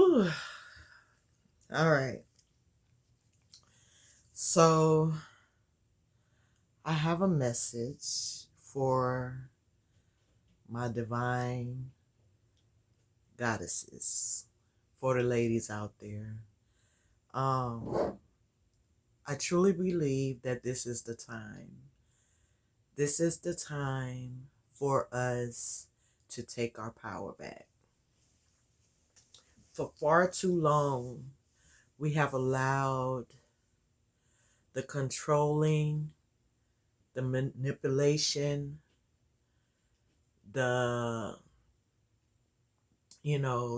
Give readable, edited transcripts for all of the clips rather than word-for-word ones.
Whew. All right. So I have a message for my divine goddesses, for the ladies out there. Um, I truly believe that this is the time. This is the time for us to take our power back. For far too long, we have allowed the controlling, the manipulation, the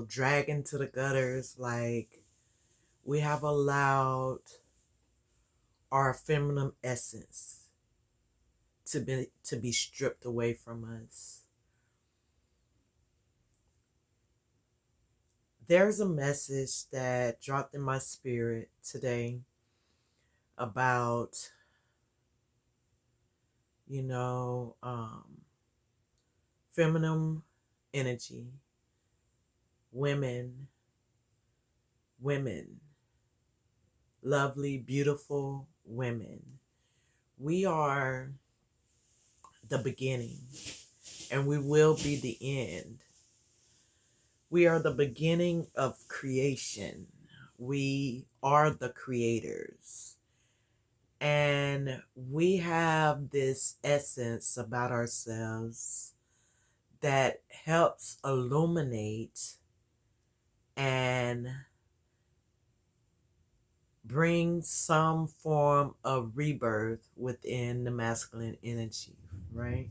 dragging to the gutters. Like, we have allowed our feminine essence to be stripped away from us. There's a message that dropped in my spirit today about, you know, um, feminine energy, women, women, lovely, beautiful women. We are the beginning, and we will be the end. We are the beginning of creation. We are the creators. And we have this essence about ourselves that helps illuminate and bring some form of rebirth within the masculine energy, right?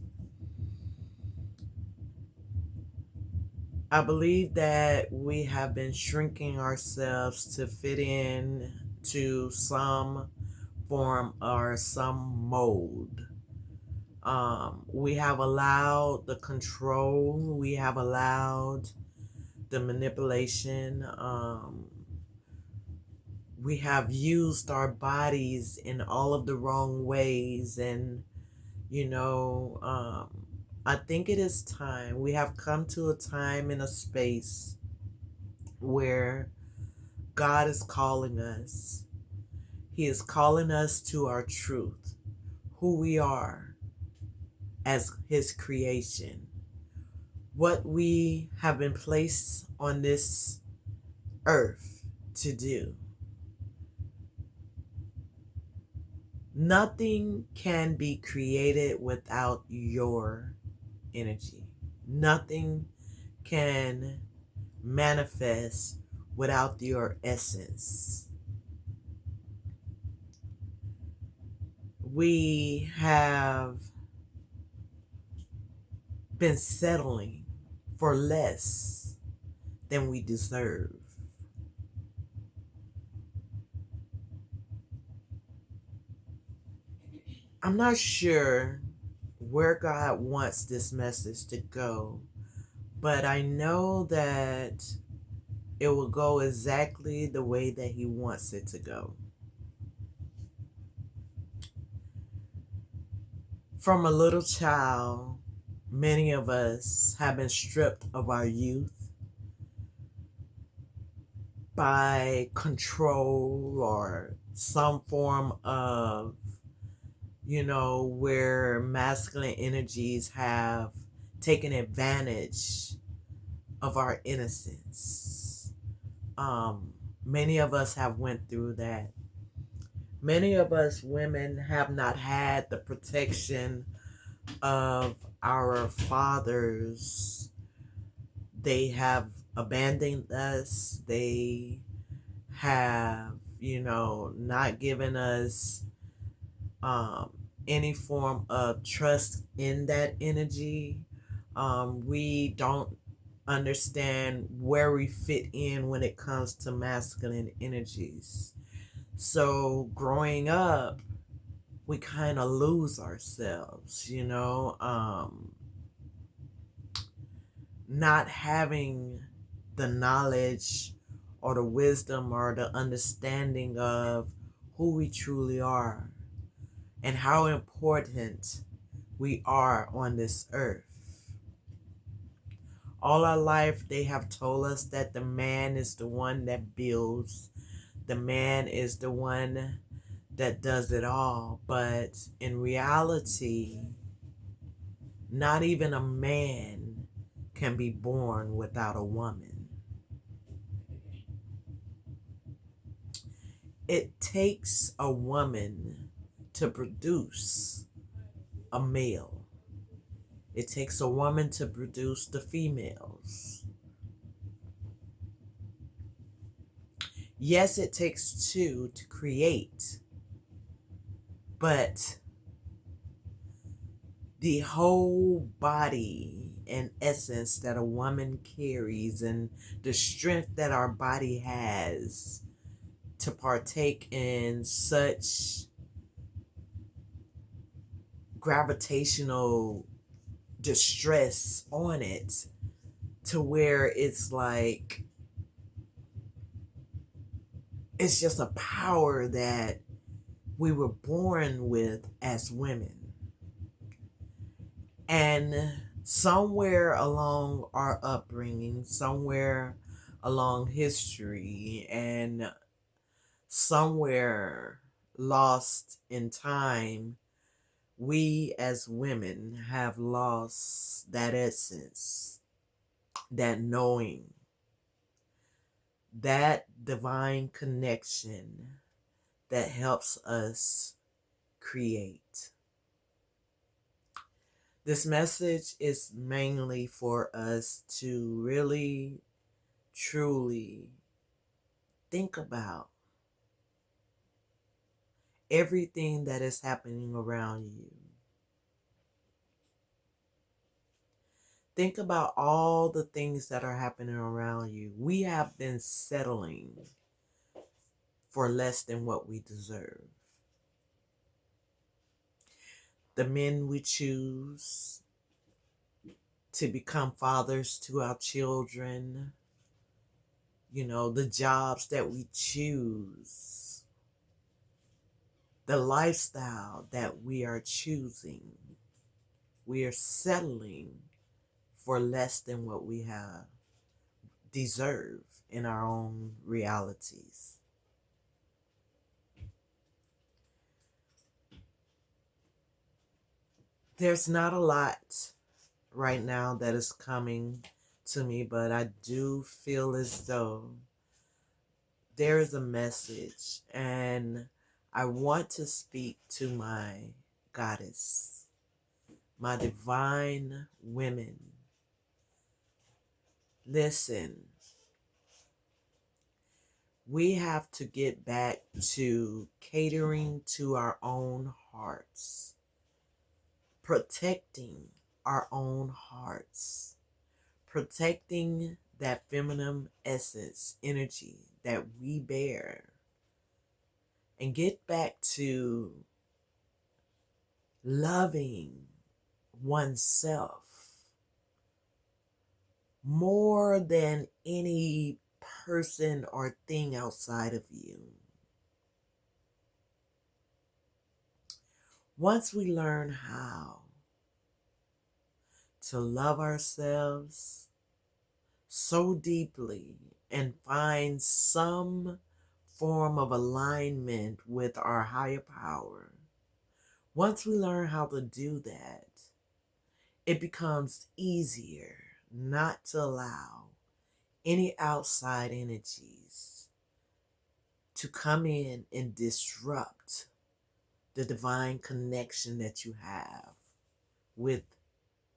I believe that we have been shrinking ourselves to fit in to some form or some mold. We have allowed the control, we have allowed the manipulation, we have used our bodies in all of the wrong ways, and you know, I think it is time. We have come to a time and a space where God is calling us. He is calling us to our truth, who we are as His creation, what we have been placed on this earth to do. Nothing can be created without your energy. Nothing can manifest without your essence. We have been settling for less than we deserve. I'm not sure where God wants this message to go, but I know that it will go exactly the way that He wants it to go. From a little child, many of us have been stripped of our youth by control or some form of, where masculine energies have taken advantage of our innocence. Many of us have went through that. Many of us women have not had the protection of our fathers. They have abandoned us. They have, not given us any form of trust in that energy. We don't understand where we fit in when it comes to masculine energies. So growing up, we kind of lose ourselves, not having the knowledge or the wisdom or the understanding of who we truly are and how important we are on this earth. All our life, they have told us that the man is the one that builds, the man is the one that does it all. But in reality, not even a man can be born without a woman. It takes a woman to produce a male. It takes a woman to produce the females. Yes, it takes two to create, but the whole body and essence that a woman carries and the strength that our body has to partake in such gravitational distress on it, to where it's like it's just a power that we were born with as women. And somewhere along our upbringing, somewhere along history, and somewhere lost in time, we as women have lost that essence, that knowing, that divine connection that helps us create. This message is mainly for us to really, truly think about everything that is happening around you. Think about all the things that are happening around you. We have been settling for less than what we deserve. The men we choose to become fathers to our children, the jobs that we choose, the lifestyle that we are choosing, we are settling for less than what we have deserve in our own realities. There's not a lot right now that is coming to me, but I do feel as though there is a message, and I want to speak to my goddess, my divine women. Listen, we have to get back to catering to our own hearts, protecting our own hearts, protecting that feminine essence, energy that we bear, and get back to loving oneself more than any person or thing outside of you. Once we learn how to love ourselves so deeply and find some form of alignment with our higher power, once we learn how to do that, it becomes easier not to allow any outside energies to come in and disrupt the divine connection that you have with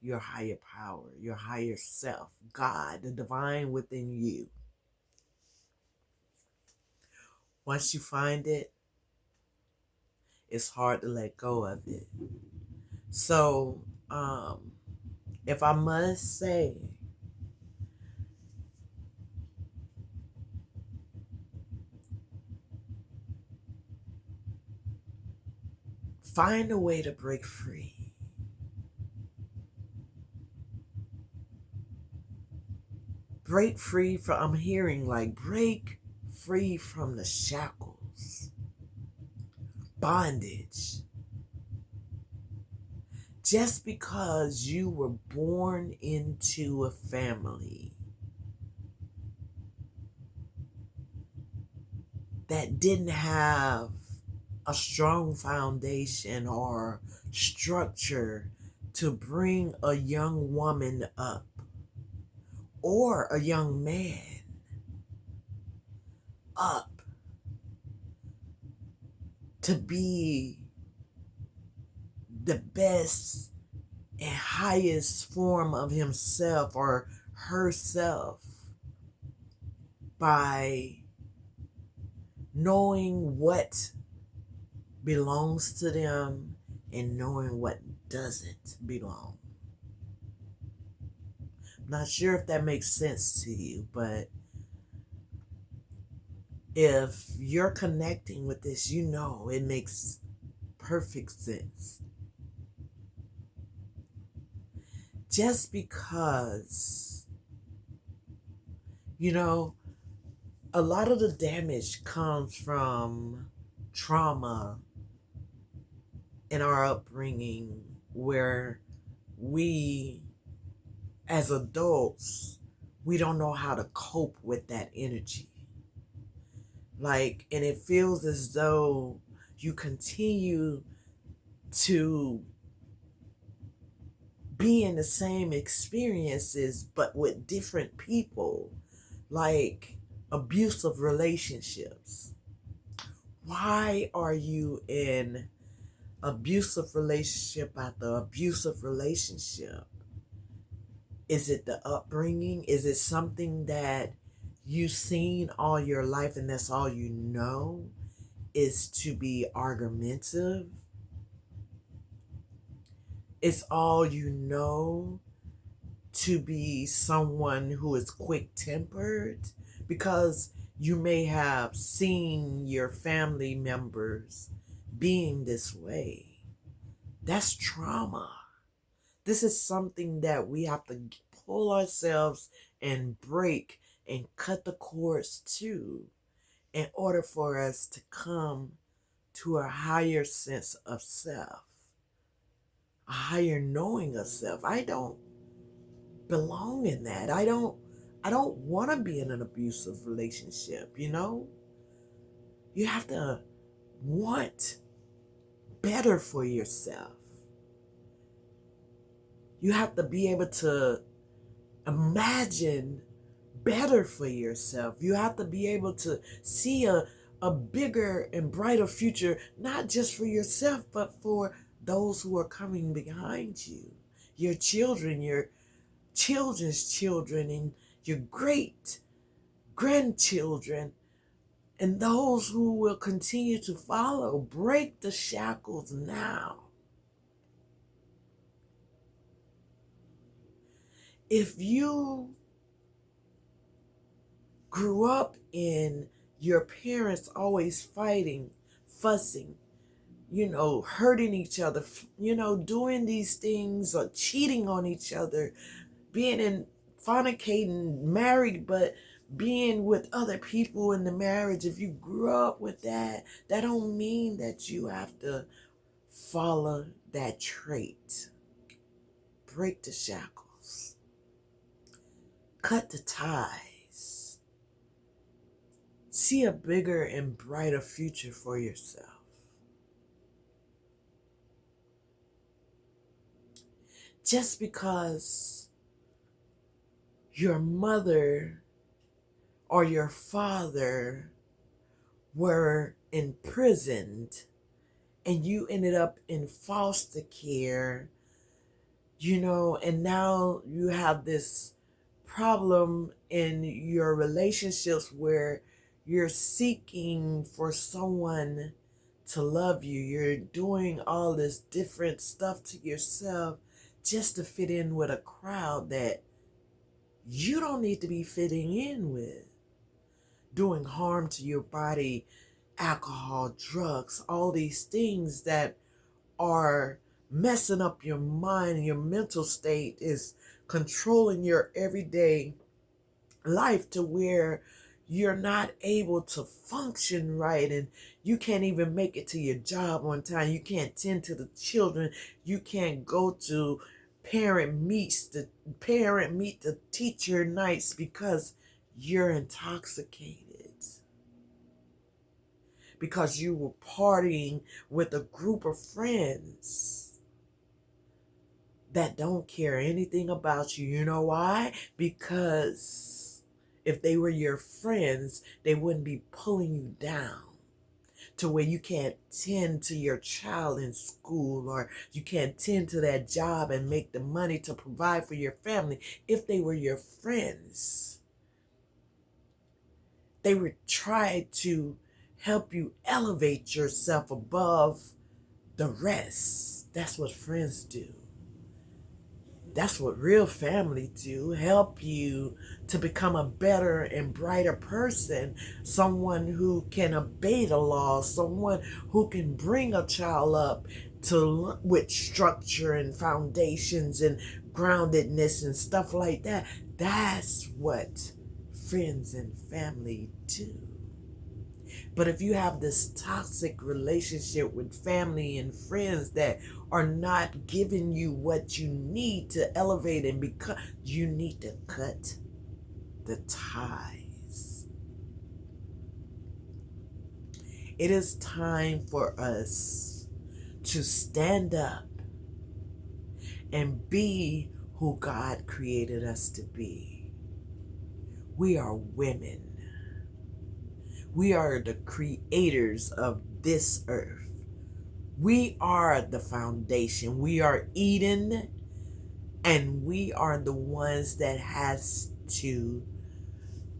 your higher power, your higher self, God, the divine within you. Once you find it, it's hard to let go of it. So, if I must say, find a way to break free. Break free from, I'm hearing like break free from the shackles, bondage Just because you were born into a family that didn't have a strong foundation or structure to bring a young woman up or a young man up to be the best and highest form of himself or herself by knowing what belongs to them and knowing what doesn't belong. I'm not sure if that makes sense to you, but if you're connecting with this, you know it makes perfect sense. Just because, a lot of the damage comes from trauma in our upbringing where we, as adults, we don't know how to cope with that energy. And it feels as though you continue to be in the same experiences, but with different people, like abusive relationships. Why are you in abusive relationship after abusive relationship? Is it the upbringing? Is it something that you've seen all your life and that's all you know is to be argumentative? It's all you know to be someone who is quick-tempered? Because you may have seen your family members being this way. That's trauma. This is something that we have to pull ourselves and break and cut the cords to in order for us to come to a higher sense of self, a higher knowing of self. I don't belong in that. I don't want to be in an abusive relationship, You have to want better for yourself. You have to be able to imagine better for yourself. You have to be able to see a bigger and brighter future, not just for yourself, but for those who are coming behind you, your children, your children's children, and your great grandchildren, and those who will continue to follow. Break the shackles now. If you grew up in your parents always fighting, fussing, hurting each other, doing these things or cheating on each other, being in fornicating, married, but being with other people in the marriage, if you grew up with that, that don't mean that you have to follow that trait. Break the shackles. Cut the ties. See a bigger and brighter future for yourself. Just because your mother or your father were imprisoned and you ended up in foster care, and now you have this problem in your relationships where you're seeking for someone to love you. You're doing all this different stuff to yourself just to fit in with a crowd that you don't need to be fitting in with. Doing harm to your body, alcohol, drugs, all these things that are messing up your mind and your mental state is controlling your everyday life to where you're not able to function right, and you can't even make it to your job on time. You can't tend to the children. You can't go to the parent meet the teacher nights because you're intoxicated, because you were partying with a group of friends that don't care anything about you. You know why? Because if they were your friends, they wouldn't be pulling you down to where you can't tend to your child in school, or you can't tend to that job and make the money to provide for your family. If they were your friends, they would try to help you elevate yourself above the rest. That's what friends do. That's what real family do. Help you to become a better and brighter person. Someone who can obey the law. Someone who can bring a child up with structure and foundations and groundedness and stuff like that. That's what friends and family do. But if you have this toxic relationship with family and friends that are not giving you what you need to elevate and become, you need to cut the ties. It is time for us to stand up and be who God created us to be. We are women. We are the creators of this earth. We are the foundation. We are Eden, and we are the ones that has to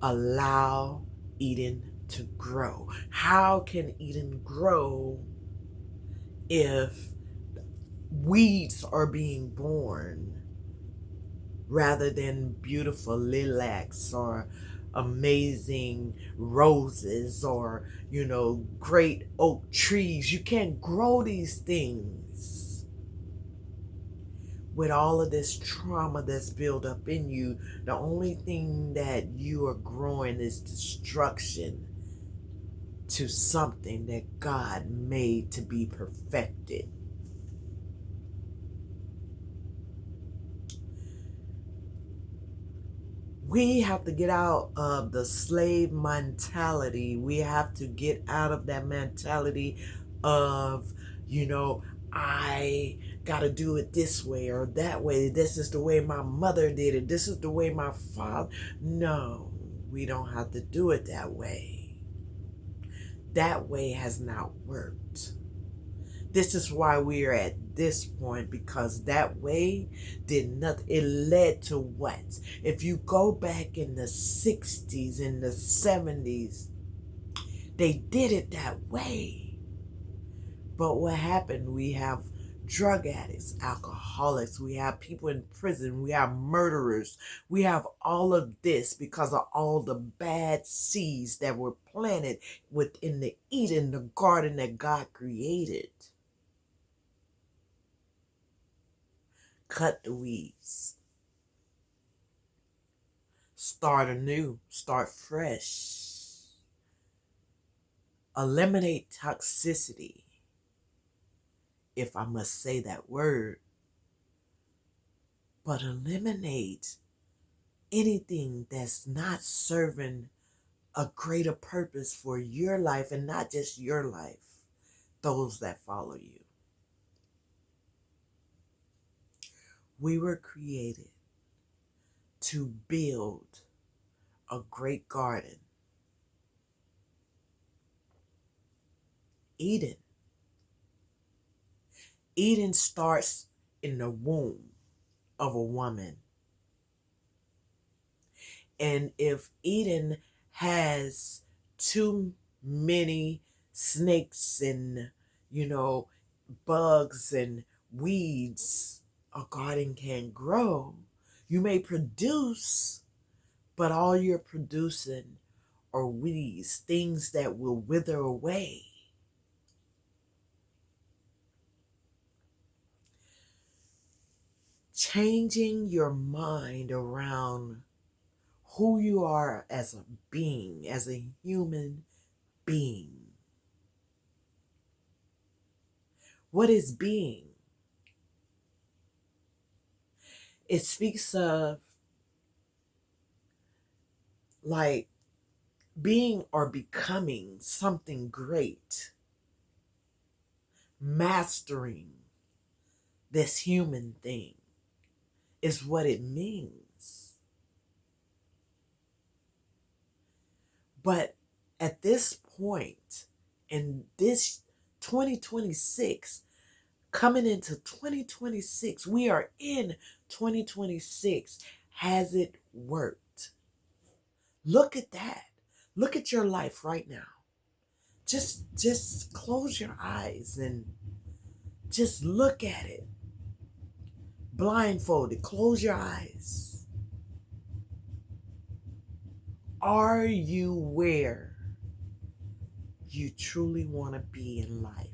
allow Eden to grow. How can Eden grow if weeds are being born rather than beautiful lilacs or amazing roses or, great oak trees? You can't grow these things with all of this trauma that's built up in you. The only thing that you are growing is destruction to something that God made to be perfected. We have to get out of the slave mentality. We have to get out of that mentality of, I got to do it this way or that way. This is the way my mother did it. This is the way my father. No, we don't have to do it that way. That way has not worked. This is why we are at this point, because that way did nothing. It led to what? If you go back in the 60s, in the 70s, they did it that way. But what happened? We have drug addicts, alcoholics, we have people in prison, we have murderers, we have all of this because of all the bad seeds that were planted within the Eden, the garden that God created. Cut the weeds. Start anew. Start fresh. Eliminate toxicity, if I must say that word. But eliminate anything that's not serving a greater purpose for your life, and not just your life, those that follow you. We were created to build a great garden. Eden. Eden starts in the womb of a woman. And if Eden has too many snakes and, bugs and weeds, a garden can't grow. You may produce, but all you're producing are weeds, things that will wither away. Changing your mind around who you are as a being, as a human being. What is being? It speaks of like being or becoming something great, mastering this human thing is what it means. But at this point, in this 2026, coming into 2026, we are in 2026. Has it worked? Look at that. Look at your life right now. Just close your eyes and just look at it. Blindfolded, close your eyes. Are you where you truly want to be in life?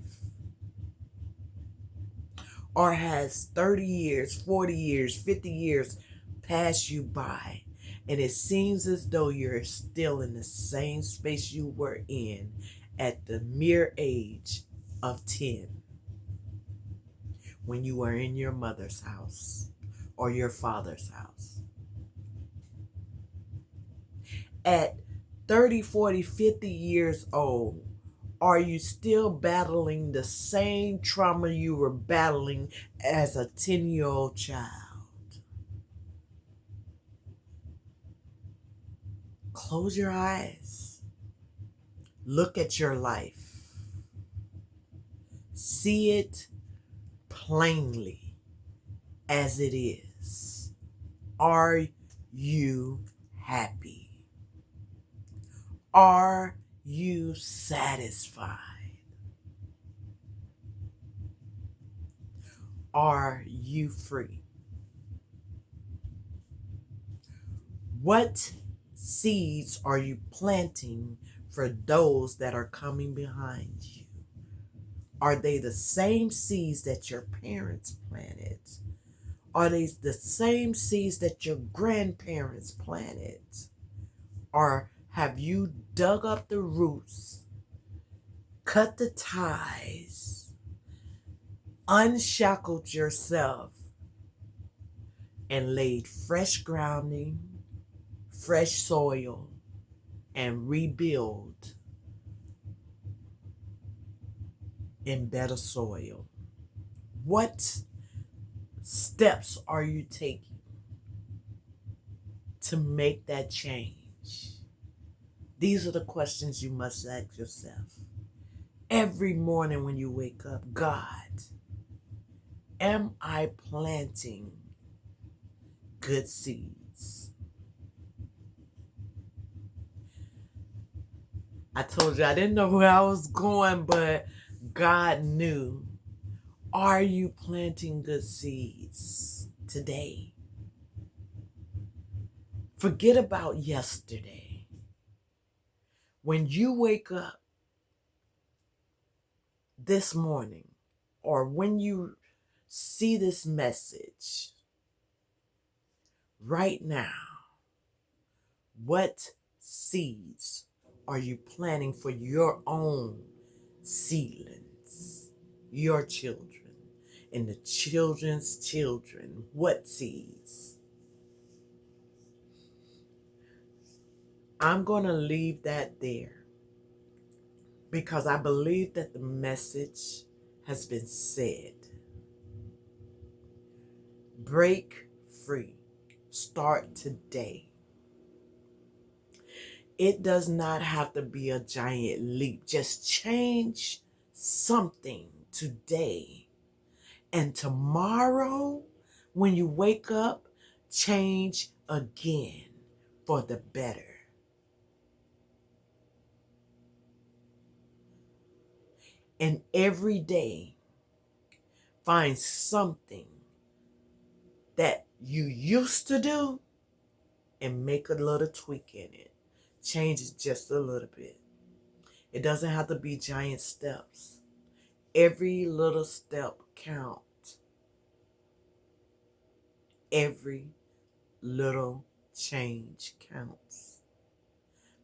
Or has 30 years, 40 years, 50 years passed you by and it seems as though you're still in the same space you were in at the mere age of 10 when you were in your mother's house or your father's house? At 30, 40, 50 years old, are you still battling the same trauma you were battling as a 10-year-old child? Close your eyes. Look at your life. See it plainly as it is. Are you happy? Are you satisfied? Are you free? What seeds are you planting for those that are coming behind you? Are they the same seeds that your parents planted? Are they the same seeds that your grandparents planted? Or have you dug up the roots, cut the ties, unshackled yourself, and laid fresh grounding, fresh soil, and rebuild in better soil? What steps are you taking to make that change? These are the questions you must ask yourself every morning when you wake up. God, am I planting good seeds? I told you I didn't know where I was going, but God knew. Are you planting good seeds today? Forget about yesterday. When you wake up this morning, or when you see this message right now, what seeds are you planting for your own seedlings, your children, and the children's children? What seeds? I'm going to leave that there because I believe that the message has been said. Break free. Start today. It does not have to be a giant leap. Just change something today. And tomorrow, when you wake up, change again for the better. And every day, find something that you used to do and make a little tweak in it. Change it just a little bit. It doesn't have to be giant steps. Every little step counts. Every little change counts.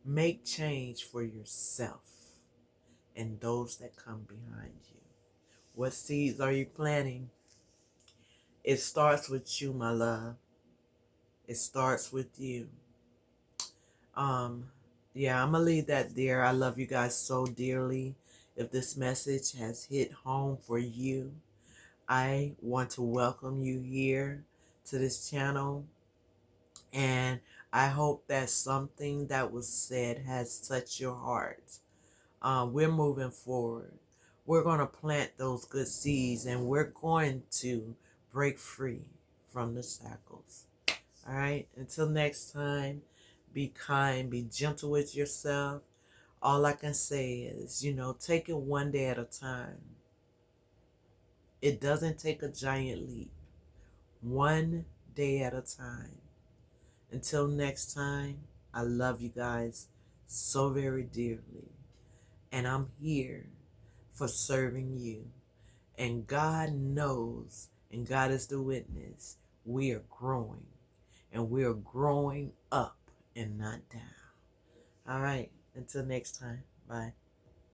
Make change for yourself and those that come behind you. What seeds are you planting? It starts with you, my love. It starts with you. Yeah, I'm gonna leave that there. I love you guys so dearly. If this message has hit home for you, I want to welcome you here to this channel, and I hope that something that was said has touched your heart. We're moving forward. We're going to plant those good seeds, and we're going to break free from the shackles. All right. Until next time, be kind, be gentle with yourself. All I can say is, take it one day at a time. It doesn't take a giant leap. One day at a time. Until next time, I love you guys so very dearly. And I'm here for serving you. And God knows, and God is the witness, we are growing. And we are growing up and not down. All right. Until next time. Bye.